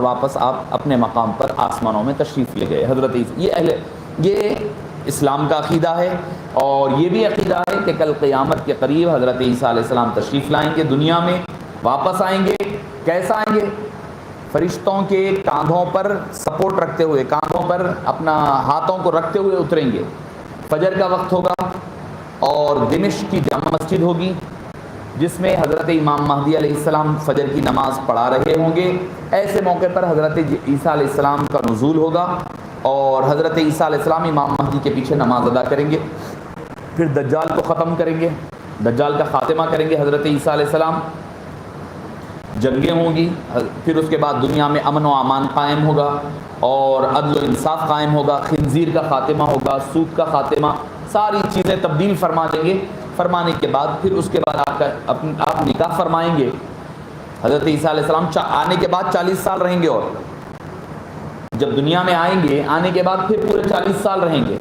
واپس آپ اپنے مقام پر آسمانوں میں تشریف لے گئے. حضرت یہ اسلام کا عقیدہ ہے. اور یہ بھی عقیدہ ہے کہ کل قیامت کے قریب حضرت عیسیٰ علیہ السلام تشریف لائیں گے دنیا میں, واپس آئیں گے. کیسا آئیں گے؟ فرشتوں کے کاندھوں پر سپورٹ رکھتے ہوئے, کاندھوں پر اپنا ہاتھوں کو رکھتے ہوئے اتریں گے. فجر کا وقت ہوگا اور دمشق کی جامع مسجد ہوگی جس میں حضرت امام مہدی علیہ السلام فجر کی نماز پڑھا رہے ہوں گے. ایسے موقع پر حضرت عیسیٰ علیہ السلام کا نزول ہوگا اور حضرت عیسیٰ علیہ السلام امام مہدی کے پیچھے نماز ادا کریں گے. پھر دجال کو ختم کریں گے, دجال کا خاتمہ کریں گے حضرت عیسیٰ علیہ السلام. جنگیں ہوں گی, پھر اس کے بعد دنیا میں امن و امان قائم ہوگا اور عدل و انصاف قائم ہوگا. خنزیر کا خاتمہ ہوگا, سود کا خاتمہ, ساری چیزیں تبدیل فرما دیں گے. فرمانے کے بعد پھر اس کے بعد آپ نکاح فرمائیں گے. حضرت عیسیٰ علیہ السلام آنے کے بعد 40 سال رہیں گے, اور جب دنیا میں آئیں گے آنے کے بعد پھر پورے 40 سال رہیں گے.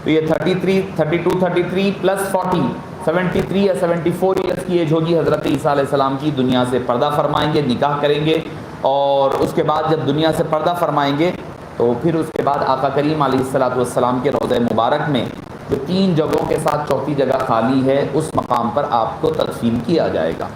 تو یہ 33 پلس 40 73 یا 74 ایئرس کی ایج ہوگی حضرت عیسیٰ علیہ السلام کی. دنیا سے پردہ فرمائیں گے, نکاح کریں گے, اور اس کے بعد جب دنیا سے پردہ فرمائیں گے تو پھر اس کے بعد آقا کریم علیہ السلام کے روضہ مبارک میں جو 3 جگہوں کے ساتھ چوتھی جگہ خالی ہے اس مقام پر آپ کو تدفین کیا جائے گا.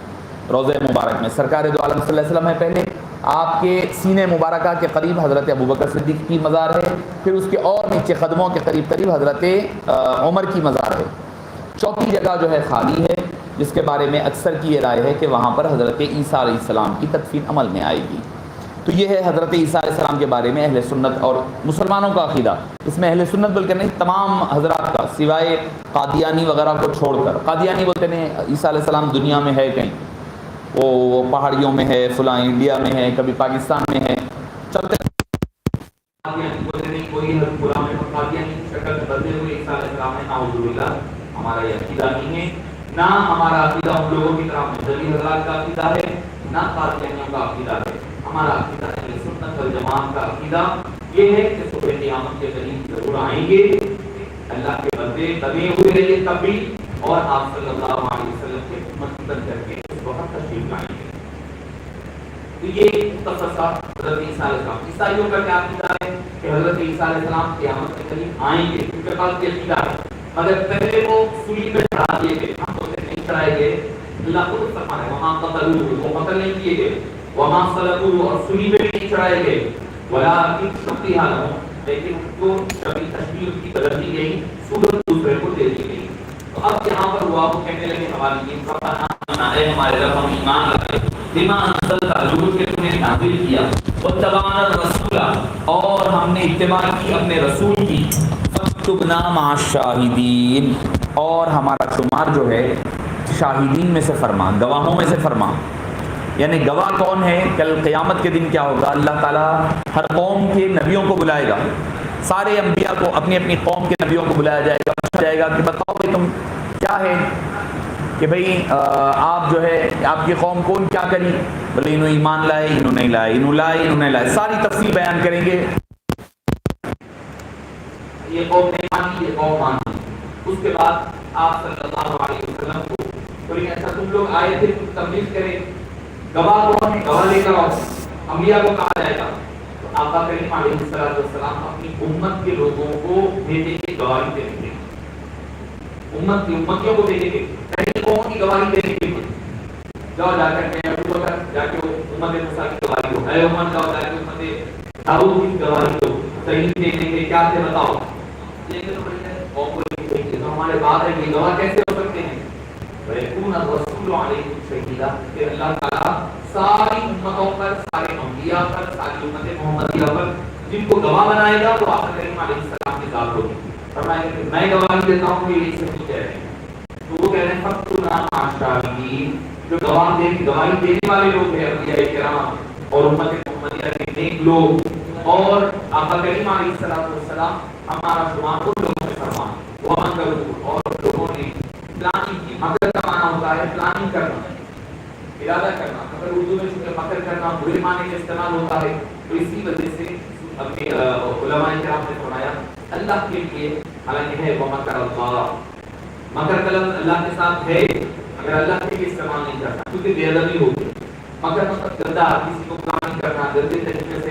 روضہ مبارک میں سرکار دو عالم صلی اللہ علیہ وسلم ہے پہلے, آپ کے سینے مبارکہ کے قریب حضرت ابوبکر صدیق کی مزار ہے, پھر اس کے اور نیچے قدموں کے قریب قریب حضرت عمر کی مزار ہے. چوتھی جگہ جو ہے خالی ہے, جس کے بارے میں اکثر کی یہ رائے ہے کہ وہاں پر حضرت عیسیٰ علیہ السلام کی تدفین عمل میں آئے گی. تو یہ ہے حضرت عیسیٰ علیہ السلام کے بارے میں اہل سنت اور مسلمانوں کا عقیدہ. اس میں اہل سنت بلکہ نہیں, تمام حضرات کا, سوائے قادیانی وغیرہ کو چھوڑ کر. قادیانی بولتے ہیں عیسیٰ علیہ السلام دنیا میں ہے کہیں, وہ پہاڑیوں میں ہے, فلاں انڈیا میں ہے, کبھی پاکستان میں ہے, چلتے ہمارا یہ عقیدہ نہیں ہے. نہ ہمارا عقیدہ ان لوگوں کی طرح مذہبی حضرات کا عقیدہ ہے, نہ قادیانیوں کا عقیدہ ہے. ہمارا عقیدہ ہے سنت والجماعت کا عقیدہ یہ ہے کہ صبح قیامت کے قریب ضرور آئیں گے اللہ کے بندے دبے ہوئے رہیے تب بھی, اور آپ صلی اللہ علیہ وسلم کے امت بن کر کے اس وقت تشریف لائیں گے. تو یہ مختصر سا حضرت عیسیٰ علیہ السلام. عیسائیوں کا کیا عقیدہ ہے کہ حضرت عیسیٰ علیہ السلام قیامت کے قریب آئیں گے, ان کے پاس یہ عقیدہ ہے, مگر پہلے وہ سولی پہ چڑھا دیے گئے, ہم تو نہیں چڑھائے گئے. اللہ خود فرماتا ہے وہاں قتلوہ, وہ قتل نہیں کیے گئے, وہاں صلبوہ, اور سولی پہ نہیں چڑھائے گئے, ولکن شبیہ لہم, لیکن ان کو تشبیہ کی بدل دی گئی, صورت دوسرے کو دے دی گئی. تو اب یہاں پر ہوا وہ کہنے لگے حواریین ربنا آمنا, ہمارے رب ہم ایمان لائے, بما انزلت, جو کہ تم نے نازل کیا, واتبعنا الرسول, اور ہم نے اتباع کی اپنے رسول کی, فاکتبنا مع الشاہدین, اور ہمارا شمار جو ہے شاہدین میں سے فرما, گواہوں میں سے فرما. یعنی گواہ کون ہے؟ کل قیامت کے دن کیا ہوگا, اللہ تعالیٰ ہر قوم کے نبیوں کو بلائے گا, سارے انبیاء کو اپنی اپنی قوم کے نبیوں کو بلایا جائے گا, پوچھا جائے گا کہ بتاؤ بھائی تم کیا ہے, کہ بھئی آپ جو ہے آپ کی قوم کون کیا کری, بولے انہوں ایمان لائے, انہوں نہیں لائے, انہوں لائے, انہوں نہیں لائے, ساری تفصیل بیان کریں گے. یہ قوم نہیں مانی, یہ قوم مانی. اس کے بعد آپ صلی اللہ علیہ وسلم کو بولیں اچھا تم لوگ آئے تھے کچھ تبلیغ کریں, گواہ کون ہے, گواہ لے کر آؤ. انبیاء کو کہا جائے گا. تو آقا کریم علیہ السلام اپنی امت کے لوگوں کو بھیجیں گے گواہی دینے کے, امت کی امتیوں کو بھیجیں گے, پہلی قوم کی گواہی دینے کے, جاؤ جا کر کے ابو بکر جا کے امت موسیٰ کی گواہی دو, اے امت جاؤ جا کے امت داؤد کی گواہی دو, صحیح دینے کے کیا تھے بتاؤ. لیکن قوم کو تو ہمارے بات ہے یہ گواہ کیسے ہو سکتے ہیں, وَيَكُونَ الرَّسُولُ عَلَيْكُمْ شَهِيدًا, کہ اللہ تعالیٰ ساری امتوں پر, سارے انبیاء پر, ساری امت محمدیہ پر جن کو گواہ بنائے گا وہ آقا کریم علیہ السلام کی ذات ہوگی. فرمائے کہ میں گواہی دیتا ہوں کہ یہ سب کہہ رہے ہیں. تو وہ کہہ رہے ہیں فَاكْتُبْنَا مَعَ الشَّاهِدِينَ, جو گواہی دینے والے لوگ ہیں انبیاء کرام اور امت محمدیہ کے نیک لوگ, اور آقا کریم علیہ السلام ہمارا شمار ان لوگوں میں فرما. وہاں کرو, اور لوگوں نے پلاننگ کی. مکر کا معنی ہوتا ہے پلاننگ کرنا, ارادہ کرنا. مگر اردو میں چونکہ مکر کرنا برے معنی میں استعمال ہوتا ہے, تو اسی وجہ سے اپنے علماء کرام نے فرمایا اللہ کے لیے, حالانکہ ہے ومکر اللہ, مکر کا لفظ اللہ کے ساتھ ہے مگر اللہ کے لیے استعمال نہیں کرنا کیونکہ بے ادبی ہوگی. مگر مطلب گندہ, کسی کو پلاننگ کرنا, گندے